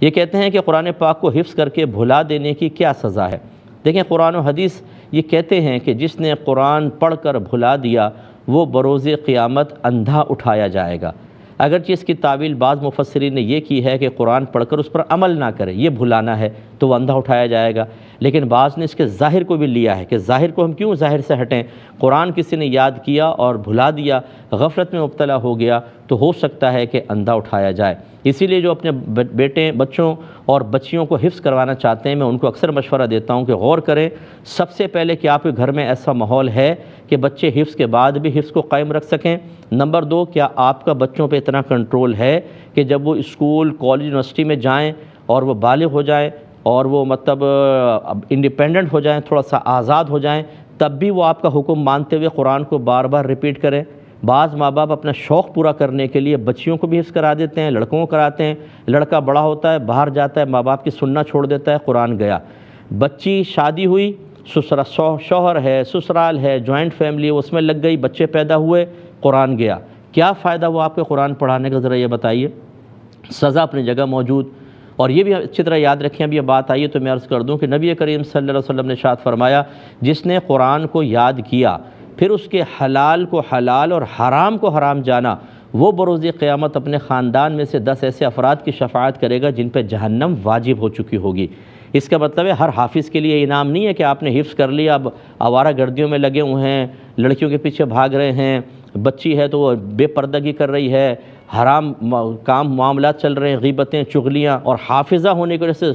یہ کہتے ہیں کہ قرآن پاک کو حفظ کر کے بھلا دینے کی کیا سزا ہے؟ دیکھیں، قرآن و حدیث یہ کہتے ہیں کہ جس نے قرآن پڑھ کر بھلا دیا وہ بروز قیامت اندھا اٹھایا جائے گا۔ اگرچہ اس کی تعویل بعض مفسرین نے یہ کی ہے کہ قرآن پڑھ کر اس پر عمل نہ کرے، یہ بھلانا ہے تو وہ اندھا اٹھایا جائے گا، لیکن بعض نے اس کے ظاہر کو بھی لیا ہے کہ ظاہر کو ہم کیوں ظاہر سے ہٹیں، قرآن کسی نے یاد کیا اور بھلا دیا، غفلت میں مبتلا ہو گیا تو ہو سکتا ہے کہ اندھا اٹھایا جائے۔ اسی لیے جو اپنے بچوں اور بچیوں کو حفظ کروانا چاہتے ہیں، میں ان کو اکثر مشورہ دیتا ہوں کہ غور کریں سب سے پہلے کہ آپ کے گھر میں ایسا ماحول ہے کہ بچے حفظ کے بعد بھی حفظ کو قائم رکھ سکیں۔ نمبر 2، کیا آپ کا بچوں پہ اتنا کنٹرول ہے کہ جب وہ اسکول، کالج، یونیورسٹی میں جائیں اور وہ بالغ ہو جائیں اور وہ انڈیپینڈنٹ ہو جائیں، تھوڑا سا آزاد ہو جائیں، تب بھی وہ آپ کا حکم مانتے ہوئے قرآن کو بار بار ریپیٹ کریں؟ بعض ماں باپ اپنا شوق پورا کرنے کے لیے بچیوں کو بھی حفظ کرا دیتے ہیں، لڑکوں کو کراتے ہیں، لڑکا بڑا ہوتا ہے، باہر جاتا ہے، ماں باپ کی سننا چھوڑ دیتا ہے، قرآن گیا۔ بچی شادی ہوئی، شوہر ہے، سسرال ہے، جوائنٹ فیملی ہے، اس میں لگ گئی، بچے پیدا ہوئے، قرآن گیا۔ کیا فائدہ وہ آپ کے قرآن پڑھانے کا، ذرا یہ بتائیے؟ سزا اپنی جگہ موجود۔ اور یہ بھی اچھی طرح یاد رکھیں، اب یہ بات آئی تو میں عرض کر دوں کہ نبی کریم صلی اللہ علیہ وسلم نے ارشاد فرمایا، جس نے قرآن کو یاد کیا پھر اس کے حلال کو حلال اور حرام کو حرام جانا، وہ بروز قیامت اپنے خاندان میں سے 10 ایسے افراد کی شفاعت کرے گا جن پہ جہنم واجب ہو چکی ہوگی۔ اس کا مطلب ہے ہر حافظ کے لیے انعام نہیں ہے کہ آپ نے حفظ کر لیا، اب آوارہ گردیوں میں لگے ہوئے ہیں، لڑکیوں کے پیچھے بھاگ رہے ہیں، بچی ہے تو وہ بے پردگی کر رہی ہے، حرام کام معاملات چل رہے ہیں، غیبتیں، چغلیاں، اور حافظہ ہونے کی وجہ سے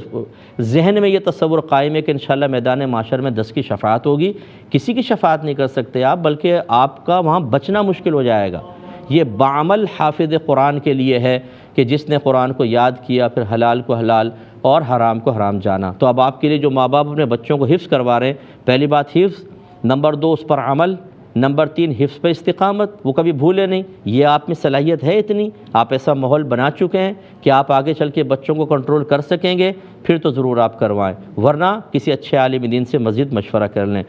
ذہن میں یہ تصور قائم ہے کہ انشاءاللہ میدان معاشر میں 10 کی شفاعت ہوگی۔ کسی کی شفاعت نہیں کر سکتے آپ، بلکہ آپ کا وہاں بچنا مشکل ہو جائے گا۔ یہ بعمل حافظ قرآن کے لیے ہے کہ جس نے قرآن کو یاد کیا پھر حلال کو حلال اور حرام کو حرام جانا۔ تو اب آپ کے لیے جو ماں باپ اپنے بچوں کو حفظ کروا رہے ہیں، پہلی بات حفظ، نمبر 2 اس پر عمل، نمبر 3 حفظ پہ استقامت، وہ کبھی بھولے نہیں۔ یہ آپ میں صلاحیت ہے اتنی، آپ ایسا ماحول بنا چکے ہیں کہ آپ آگے چل کے بچوں کو کنٹرول کر سکیں گے، پھر تو ضرور آپ کروائیں، ورنہ کسی اچھے عالم دین سے مزید مشورہ کر لیں۔